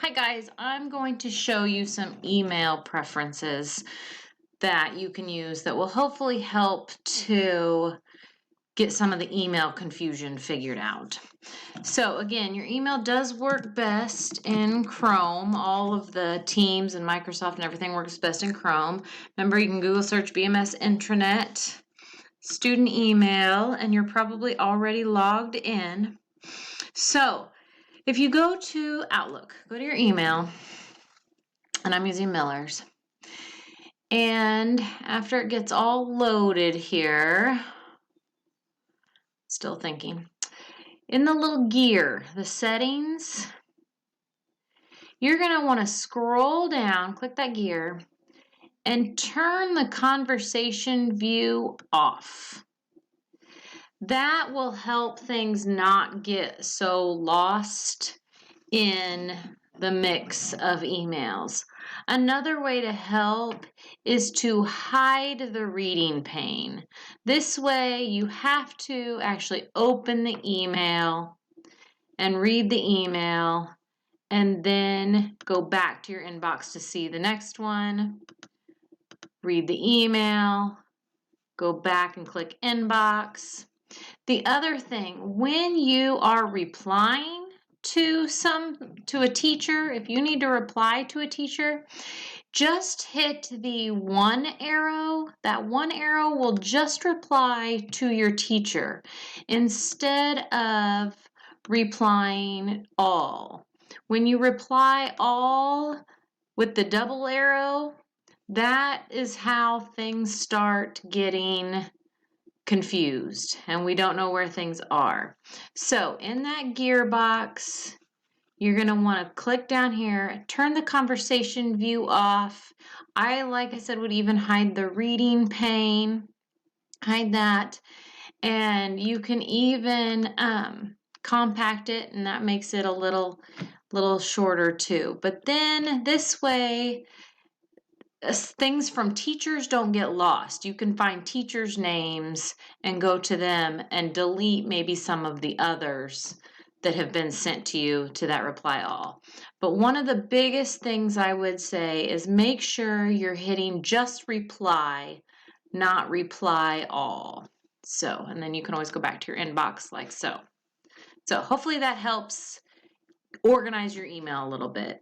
Hi guys, I'm going to show you some email preferences that you can use that will hopefully help to get some of the email confusion figured out. So again, your email does work best in Chrome. All of the Teams and Microsoft and everything works best in Chrome. Remember, you can Google search BMS Intranet student email, and you're probably already logged in. So if you go to Outlook, go to your email, and I'm using Miller's. And after it gets all loaded here, still thinking, in the little gear, the settings, you're going to want to scroll down, click that gear, and turn the conversation view off. That will help things not get so lost in the mix of emails. Another way to help is to hide the reading pane. This way you have to actually open the email and read the email and then go back to your inbox to see the next one, read the email, go back and click inbox. The other thing, when you are replying to a teacher, if you need to reply to a teacher, just hit the one arrow. That one arrow will just reply to your teacher instead of replying all. When you reply all with the double arrow, that is how things start getting confused and we don't know where things are. So in that gearbox, you're going to want to click down here, turn the conversation view off. Like I said, would even hide the reading pane, hide that, and you can even compact it, and that makes it a little shorter too. But then this way, things from teachers don't get lost. You can find teachers' names and go to them and delete maybe some of the others that have been sent to you to that reply all. But one of the biggest things I would say is make sure you're hitting just reply, not reply all. So, and then you can always go back to your inbox like so. So hopefully that helps organize your email a little bit.